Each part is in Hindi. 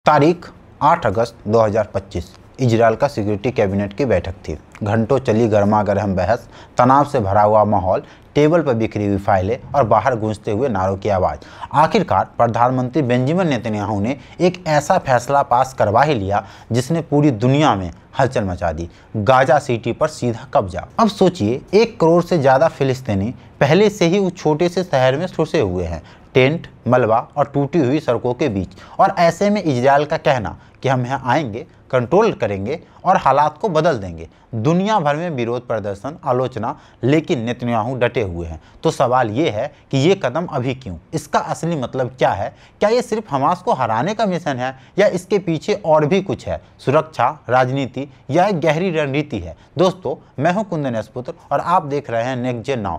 तारीख 8 अगस्त 2025 इजरायल का सिक्योरिटी कैबिनेट की बैठक थी। घंटों चली गर्मा गर्म बहस, तनाव से भरा हुआ माहौल, टेबल पर बिखरी हुई फाइलें और बाहर गूंजते हुए नारों की आवाज़। आखिरकार प्रधानमंत्री बेंजामिन नेतन्याहू ने एक ऐसा फैसला पास करवा ही लिया जिसने पूरी दुनिया में हलचल मचा दी। गाजा सिटी पर सीधा कब्जा। अब सोचिए, 1 करोड़ से ज़्यादा फिलिस्तीनी पहले से ही उस छोटे से शहर में ठुसे हुए हैं, टेंट, मलबा और टूटी हुई सड़कों के बीच। और ऐसे में इजरायल का कहना कि हम यहाँ आएंगे, कंट्रोल करेंगे और हालात को बदल देंगे। दुनिया भर में विरोध प्रदर्शन, आलोचना, लेकिन नेतन्याहू डटे हुए हैं। तो सवाल ये है कि ये कदम अभी क्यों? इसका असली मतलब क्या है? क्या ये सिर्फ हमास को हराने का मिशन है या इसके पीछे और भी कुछ है? सुरक्षा, राजनीति या एक गहरी रणनीति है? दोस्तों, मैं हूं कुंदन राजपूत और आप देख रहे हैं नेक्स्ट जेन नाउ।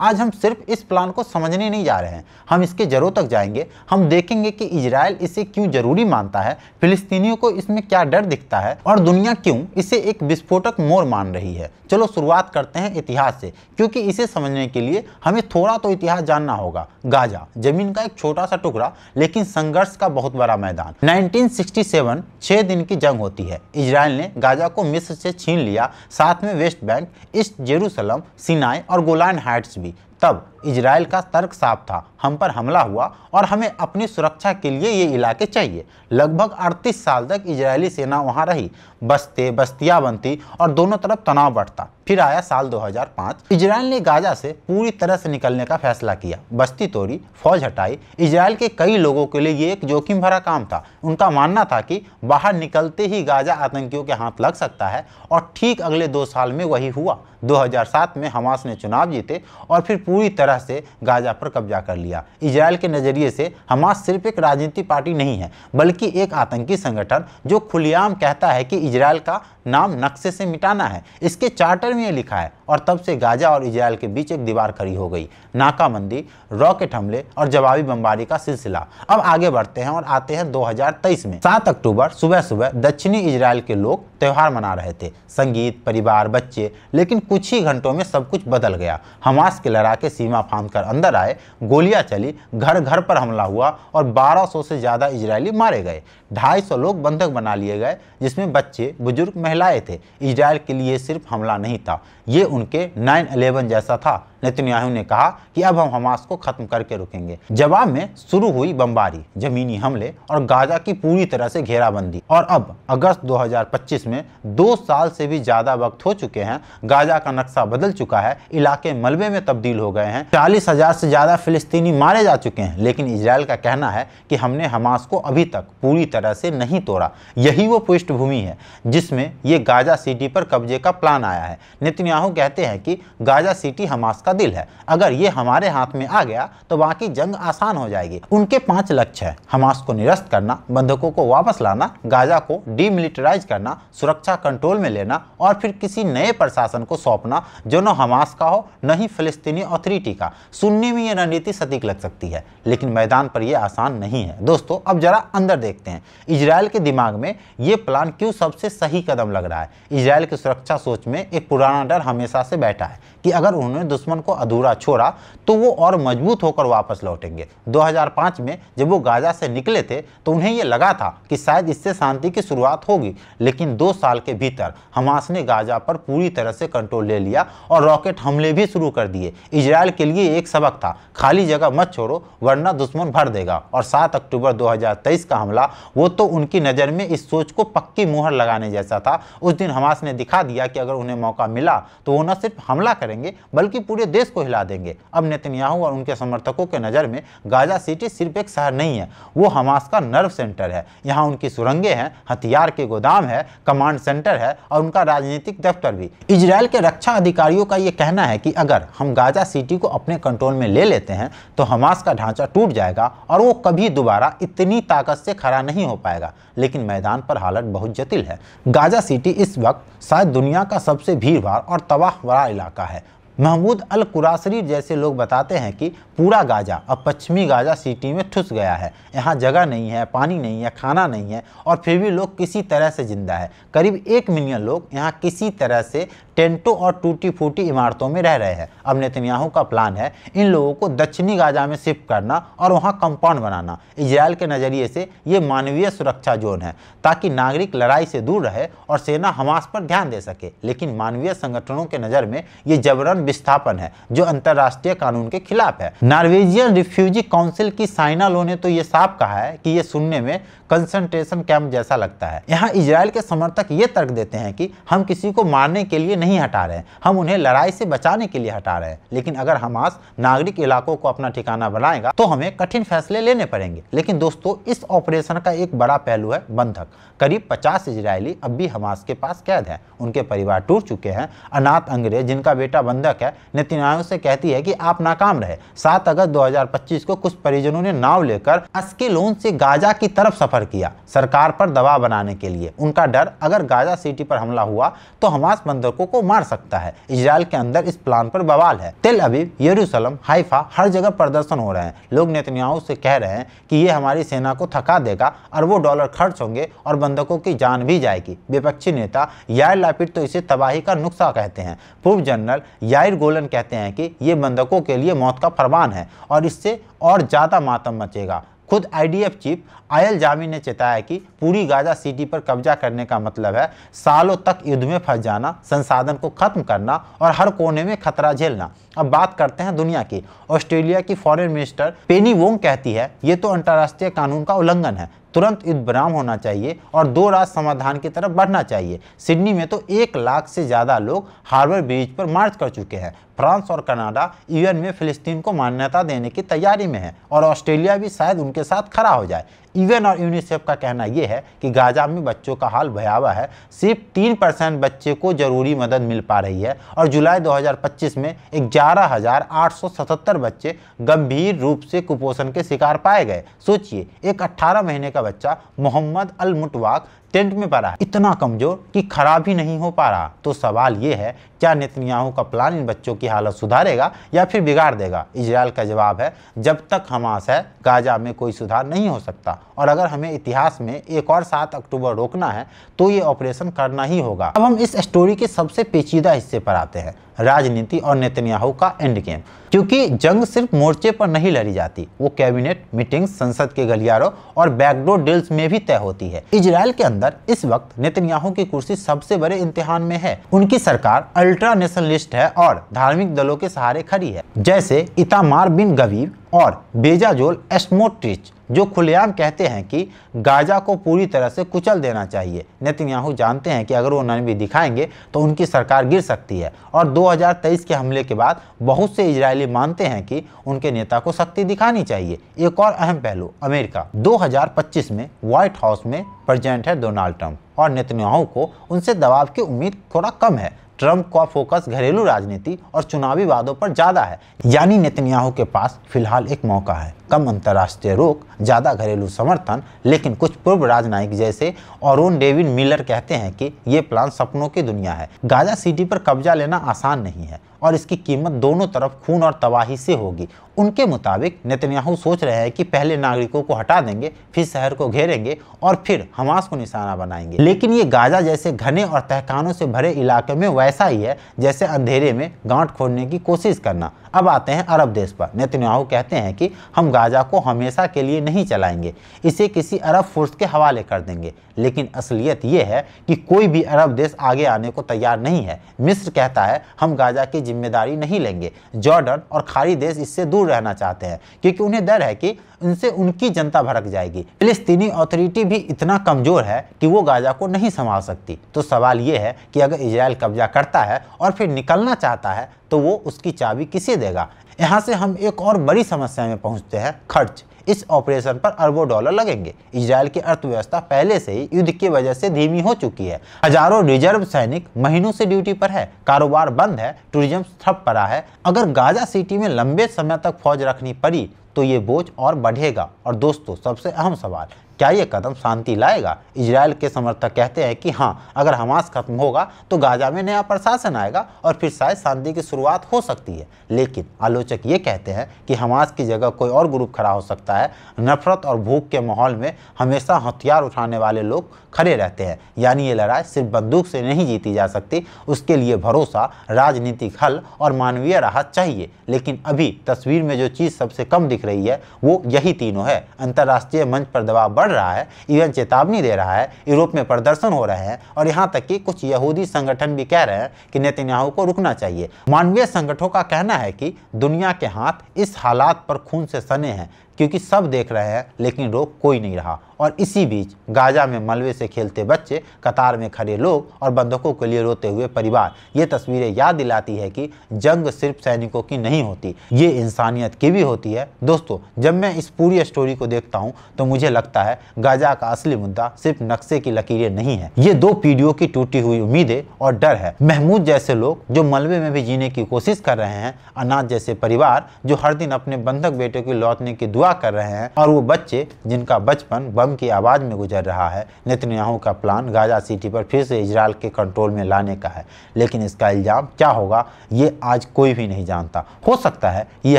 आज हम सिर्फ इस प्लान को समझने नहीं जा रहे हैं, हम इसके जड़ों तक जाएंगे। हम देखेंगे कि इजरायल इसे क्यों जरूरी मानता है, फिलिस्तीनियों को इसमें क्या डर दिखता है और दुनिया क्यों इसे एक विस्फोटक मोड़ मान रही है। चलो शुरुआत करते हैं इतिहास से, क्योंकि इसे समझने के लिए हमें थोड़ा तो इतिहास जानना होगा। गाजा जमीन का एक छोटा सा टुकड़ा, लेकिन संघर्ष का बहुत बड़ा मैदान। 1967 6 दिन की जंग होती है। इजरायल ने गाजा को मिस्र से छीन लिया, साथ में West Bank, east Jerusalem, Sinai और गोलान हाइट्स भी। तब इजरायल का तर्क साफ था, हम पर हमला हुआ और हमें अपनी सुरक्षा के लिए ये इलाके चाहिए। लगभग 38 साल तक इजरायली सेना वहां रही, बस्तियां बनती और दोनों तरफ तनाव बढ़ता। फिर आया साल 2005। इजरायल ने गाजा से पूरी तरह से निकलने का फैसला किया, बस्ती तोड़ी, फौज हटाई। इजरायल के कई लोगों के लिए ये एक जोखिम भरा काम था। उनका मानना था कि बाहर निकलते ही गाजा आतंकियों के हाथ लग सकता है, और ठीक अगले 2 साल में वही हुआ। 2007 में हमास ने चुनाव जीते और फिर पूरी तरह से गाजा पर कब्जा कर लिया। इजरायल के नजरिए से हमास सिर्फ एक राजनीतिक पार्टी नहीं है, बल्कि एक आतंकी संगठन जो खुलेआम कहता है कि इजरायल का नाम नक्शे से मिटाना है। इसके चार्टर में ये लिखा है। और तब से गाजा और इजरायल के बीच एक दीवार खड़ी हो गई। नाकाबंदी, रॉकेट हमले और जवाबी बमबारी का सिलसिला। अब आगे बढ़ते हैं और आते हैं 2023 में। 7 अक्टूबर सुबह सुबह दक्षिणी इजरायल के लोग त्यौहार मना रहे थे, संगीत, परिवार, बच्चे। लेकिन कुछ ही घंटों में सब कुछ बदल गया। हमास के लड़ाके सीमा फांदकर अंदर आए, गोलियां चली, घर घर पर हमला हुआ और 1200 से ज्यादा इजरायली मारे गए। 250 लोग बंधक बना लिए गए, जिसमें बच्चे, बुजुर्ग, महिलाएं थे। इजरायल के लिए सिर्फ हमला नहीं था, ये उनके 9/11 जैसा था। नेतन्याहू ने कहा कि अब हम हमास को खत्म करके रुकेंगे। जवाब में शुरू हुई बमबारी, जमीनी हमले और गाजा की पूरी तरह से घेराबंदी। और अब अगस्त 2025 में 2 साल से भी ज्यादा वक्त हो चुके हैं। गाजा का नक्शा बदल चुका है, इलाके मलबे में तब्दील हो गए हैं, 40,000 से ज्यादा फिलिस्तीनी मारे जा चुके हैं। लेकिन इजरायल का कहना है कि हमने हमास को अभी तक पूरी तरह से नहीं तोड़ा। यही वो पृष्ठभूमि है जिसमें ये गाजा सिटी पर कब्जे का प्लान आया है। नेतन्याहू कहते हैं कि गाजा सिटी हमास का दिल है, अगर ये हमारे हाथ में आ गया तो बाकी जंग आसान हो जाएगी। उनके 5 लक्ष्य हैं: हमास को निरस्त करना, बंधकों को वापस लाना, गाजा को डीमिलिटराइज करना, सुरक्षा कंट्रोल में लेना और फिर किसी नए प्रशासन को सौंपना जो न हमास का हो न ही फिलिस्तीनी अथॉरिटी का। सुनने में ये रणनीति सटीक लग सकती है, लेकिन मैदान पर यह आसान नहीं है। दोस्तों, अब जरा अंदर देखते हैं, इजरायल के दिमाग में ये प्लान क्यों सबसे सही कदम लग रहा है। इजरायल की सुरक्षा सोच में एक पुराना डर हमेशा से बैठा है कि अगर उन्होंने दुश्मन को अधूरा छोड़ा तो वो और मजबूत होकर वापस लौटेंगे। 2005 में जब वो गाजा से निकले थे तो उन्हें ये लगा था कि शायद इससे शांति की शुरुआत होगी, लेकिन 2 साल के भीतर हमास ने गाजा पर पूरी तरह से कंट्रोल ले लिया और रॉकेट हमले भी शुरू कर दिए। इजरायल के लिए एक सबक था, खाली जगह मत छोड़ो वरना दुश्मन भर देगा। और 7 अक्टूबर 2023 का हमला, वो तो उनकी नज़र में इस सोच को पक्की मुहर लगाने जैसा था। उस दिन हमास ने दिखा दिया कि अगर उन्हें मौका मिला तो वो न सिर्फ हमला करेंगे बल्कि पूरे देश को हिला देंगे। अब नेतन्याहू और उनके समर्थकों के नज़र में गाजा सिटी सिर्फ एक शहर नहीं है, वो हमास का नर्व सेंटर है। यहाँ उनकी सुरंगें हैं, हथियार के गोदाम है, कमांड सेंटर है और उनका राजनीतिक दफ्तर भी। इजरायल के रक्षा अधिकारियों का ये कहना है कि अगर हम गाजा सिटी को अपने कंट्रोल में ले लेते हैं तो हमास का ढांचा टूट जाएगा और वो कभी दोबारा इतनी ताकत से खड़ा नहीं हो पाएगा। लेकिन मैदान पर हालत बहुत जटिल है। गाजा सिटी इस वक्त शायद दुनिया का सबसे भीड़भाड़ और तबाह भरा इलाका है। महमूद अल कुरासरी जैसे लोग बताते हैं कि पूरा गाजा अब पश्चिमी गाजा सिटी में ठुस गया है। यहाँ जगह नहीं है, पानी नहीं है, खाना नहीं है, और फिर भी लोग किसी तरह से जिंदा है। करीब 1 मिलियन लोग यहाँ किसी तरह से टेंटों और टूटी फूटी इमारतों में रह रहे हैं। अब नेतन्याहू का प्लान है इन लोगों को दक्षिणी गाजा में शिफ्ट करना और वहाँ कंपाउंड बनाना। इजरायल के नज़रिए से ये मानवीय सुरक्षा जोन है ताकि नागरिक लड़ाई से दूर रहे और सेना हमास पर ध्यान दे सके। लेकिन मानवीय संगठनों के नज़र में ये जबरन विस्थापन है जो अंतर्राष्ट्रीय कानून के खिलाफ है। नॉर्वेजियन रिफ्यूजी काउंसिल की साइना लो ने तो ये साफ कहा है कि ये सुनने में कंसंट्रेशन कैंप जैसा लगता है। यहाँ इजरायल के समर्थक ये तर्क देते हैं कि हम किसी को मारने के लिए नहीं हटा रहे हैं, हम उन्हें लड़ाई से बचाने के लिए हटा रहे हैं। लेकिन अगर हमास नागरिक इलाकों को अपना ठिकाना बनाएगा तो हमें कठिन फैसले लेने पड़ेंगे। लेकिन दोस्तों, इस ऑपरेशन का एक बड़ा पहलू है बंधक। करीब 50 इजरायली अब भी हमास के पास कैद हैं। उनके परिवार टूट चुके हैं। अनाथ अंग्रेज जिनका बेटा बंधक है नेतन्याहू से कहती है कि आप नाकाम रहे। 7 अगस्त 2025 को कुछ परिजनों ने नाव लेकर अस्केलोन से गाजा की तरफ सफर किया सरकार पर दबाव बनाने के लिए। उनका डर, अगर गाजा सिटी पर हमला हुआ तो हमास बंधकों को मार सकता है। इजरायल के अंदर इस प्लान पर बवाल है। तेल अवीव, यरूशलेम, हाइफा, हर जगह प्रदर्शन हो रहे हैं। लोग नेतन्याहू से कह रहे हैं कि ये हमारी सेना को थका देगा, अरबों डॉलर खर्च होंगे और बंधकों की जान भी जाएगी। विपक्षी नेता याइर लैपिड तो इसे तबाही का नुस्खा कहते हैं। पूर्व जनरल याइर गोलन कहते हैं कि ये बंधकों के लिए मौत का फरमान है और इससे और ज्यादा मातम मचेगा। खुद आईडीएफ चीफ आयल जामी ने चेताया कि पूरी गाजा सिटी पर कब्जा करने का मतलब है सालों तक युद्ध में फंस जाना, संसाधन को खत्म करना और हर कोने में खतरा झेलना। अब बात करते हैं दुनिया की। ऑस्ट्रेलिया की फॉरेन मिनिस्टर पेनी वोंग कहती है ये तो अंतर्राष्ट्रीय कानून का उल्लंघन है, तुरंत युद्ध विराम होना चाहिए और 2 राष्ट्र समाधान की तरफ बढ़ना चाहिए। सिडनी में तो 1 लाख से ज्यादा लोग हार्बर ब्रिज पर मार्च कर चुके हैं। फ्रांस और कनाडा यूएन में फिलिस्तीन को मान्यता देने की तैयारी में है और ऑस्ट्रेलिया भी शायद उनके साथ खड़ा हो जाए। यूएन और यूनिसेफ का कहना यह है कि गाजा में बच्चों का हाल भयावह है। सिर्फ 3% बच्चे को जरूरी मदद मिल पा रही है और जुलाई 2025 में 11,877 बच्चे गंभीर रूप से कुपोषण के शिकार पाए गए। सोचिए, एक 18 महीने का बच्चा मोहम्मद अल मुटवाक टेंट में पड़ा है, इतना कमजोर कि खड़ा भी नहीं हो पा रहा। तो सवाल ये है, क्या नेतन्याहू का प्लान इन बच्चों की हालत सुधारेगा या फिर बिगाड़ देगा? इजरायल का जवाब है, जब तक हमास है गाजा में कोई सुधार नहीं हो सकता और अगर हमें इतिहास में एक और 7 अक्टूबर रोकना है तो ये ऑपरेशन करना ही होगा। अब हम इस स्टोरी के सबसे पेचीदा हिस्से पर आते हैं, राजनीति और नेतन्याहू का एंड गेम। क्योंकि जंग सिर्फ मोर्चे पर नहीं लड़ी जाती, वो कैबिनेट मीटिंग्स, संसद के गलियारों और बैकडोर डील्स में भी तय होती है। इजरायल के अंदर इस वक्त नेतन्याहू की कुर्सी सबसे बड़े इम्तिहान में है। उनकी सरकार अल्ट्रा नेशनलिस्ट है और धार्मिक दलों के सहारे खड़ी है, जैसे इतामार बिन गवीर और बेजाजोल स्मोट्रिच, जो खुलेआम कहते हैं कि गाजा को पूरी तरह से कुचल देना चाहिए। नेतन्याहू जानते हैं कि अगर वो नरमी दिखाएंगे तो उनकी सरकार गिर सकती है और 2023 के हमले के बाद बहुत से इजरायली मानते हैं कि उनके नेता को शक्ति दिखानी चाहिए। एक और अहम पहलू, अमेरिका 2025 में व्हाइट हाउस में प्रेसिडेंट है डोनाल्ड ट्रंप और नेतन्याहू को उनसे दबाव की उम्मीद थोड़ा कम है। ट्रंप का फोकस घरेलू राजनीति और चुनावी वादों पर ज्यादा है, यानी नेतन्याहू के पास फिलहाल एक मौका है। कम अंतर्राष्ट्रीय रोक, ज्यादा घरेलू समर्थन। लेकिन कुछ पूर्व राजनयिक जैसे ऑरोन डेविड मिलर कहते हैं कि ये प्लान सपनों की दुनिया है। गाजा सिटी पर कब्जा लेना आसान नहीं है और इसकी कीमत दोनों तरफ खून और तबाही से होगी। उनके मुताबिक नेतन्याहू सोच रहे हैं कि पहले नागरिकों को हटा देंगे, फिर शहर को घेरेंगे और फिर हमास को निशाना बनाएंगे। लेकिन ये गाजा जैसे घने और तहखानों से भरे इलाके में वैसा ही है जैसे अंधेरे में गांठ खोदने की कोशिश करना। अब आते हैं अरब देश पर। नेतन्याहू कहते हैं कि हम गाजा को हमेशा के लिए नहीं चलाएंगे, इसे किसी अरब फोर्स के हवाले कर देंगे। लेकिन असलियत ये है कि कोई भी अरब देश आगे आने को तैयार नहीं है। मिस्र कहता है हम गाजा की जिम्मेदारी नहीं लेंगे। जॉर्डन और खाड़ी देश इससे दूर रहना चाहते हैं क्योंकि उन्हें डर है कि उनसे उनकी जनता भड़क जाएगी। फिलिस्तीनी अथॉरिटी भी इतना कमजोर है कि वो गाजा को नहीं संभाल सकती। तो सवाल ये है कि अगर इजरायल कब्जा करता है और फिर निकलना चाहता है तो वो उसकी चाबी किसे देगा? यहाँ से हम एक और बड़ी समस्या में पहुँचते हैं, खर्च। इस ऑपरेशन पर अरबों डॉलर लगेंगे। इजरायल की अर्थव्यवस्था पहले से ही युद्ध की वजह से धीमी हो चुकी है। हजारों रिजर्व सैनिक महीनों से ड्यूटी पर है, कारोबार बंद है, टूरिज्म ठप पड़ा है। अगर गाजा सिटी में लंबे समय तक फौज रखनी पड़ी तो ये बोझ और बढ़ेगा। और दोस्तों, सबसे अहम सवाल, क्या ये कदम शांति लाएगा? इजराइल के समर्थक कहते हैं कि हाँ, अगर हमास खत्म होगा तो गाजा में नया प्रशासन आएगा और फिर शायद शांति की शुरुआत हो सकती है। लेकिन आलोचक ये कहते हैं कि हमास की जगह कोई और ग्रुप खड़ा हो सकता है। नफरत और भूख के माहौल में हमेशा हथियार उठाने वाले लोग खड़े रहते हैं। यानी ये लड़ाई सिर्फ बंदूक से नहीं जीती जा सकती, उसके लिए भरोसा, राजनीतिक हल और मानवीय राहत चाहिए। लेकिन अभी तस्वीर में जो चीज़ सबसे कम दिख रही है वो यही तीनों है। अंतर्राष्ट्रीय मंच पर दबाव बढ़ रहा है, यूएन चेतावनी दे रहा है, यूरोप में प्रदर्शन हो रहे हैं और यहाँ तक कि कुछ यहूदी संगठन भी कह रहे हैं कि नेतन्याहू को रुकना चाहिए। मानवीय संगठनों का कहना है कि दुनिया के हाथ इस हालात पर खून से सने हैं क्योंकि सब देख रहे हैं लेकिन रोक कोई नहीं रहा। और इसी बीच गाजा में मलबे से खेलते बच्चे, कतार में खड़े लोग और बंधकों के लिए रोते हुए परिवार, ये तस्वीरें याद दिलाती है कि जंग सिर्फ सैनिकों की नहीं होती, ये इंसानियत की भी होती है। दोस्तों, जब मैं इस पूरी स्टोरी को देखता हूँ तो मुझे लगता है गाजा का असली मुद्दा सिर्फ नक्शे की लकीरें नहीं है, ये दो पीढ़ियों की टूटी हुई उम्मीदें और डर है। महमूद जैसे लोग जो मलबे में भी जीने की कोशिश कर रहे हैं, अनाथ जैसे परिवार जो हर दिन अपने बंधक बेटे के लौटने की दुआ कर रहे हैं, और वो बच्चे जिनका बचपन बम की आवाज में गुजर रहा है। नेतन्याहू का प्लान गाजा सिटी पर फिर से इजराइल के कंट्रोल में लाने का है, लेकिन इसका इल्जाम क्या होगा ये आज कोई भी नहीं जानता। हो सकता है ये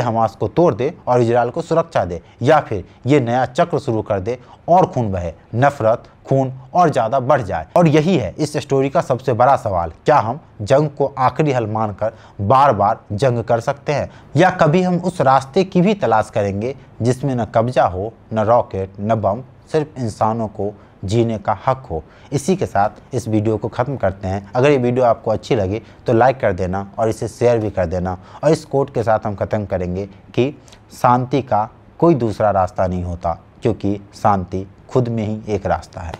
हमास को तोड़ दे और इजराइल को सुरक्षा दे, या फिर ये नया चक्र शुरू कर दे और खून बहे, नफरत, खून और ज्यादा बढ़ जाए। और यही है इस स्टोरी का सबसे बड़ा सवाल, क्या हम जंग को आखिरी हल मानकर बार बार जंग कर सकते हैं, या कभी हम उस रास्ते की भी तलाश करेंगे जिसमें न कब्जा हो, न रॉकेट, न बम, सिर्फ इंसानों को जीने का हक हो। इसी के साथ इस वीडियो को ख़त्म करते हैं। अगर ये वीडियो आपको अच्छी लगी तो लाइक कर देना और इसे शेयर भी कर देना। और इस कोट के साथ हम ख़त्म करेंगे कि शांति का कोई दूसरा रास्ता नहीं होता, क्योंकि शांति खुद में ही एक रास्ता है।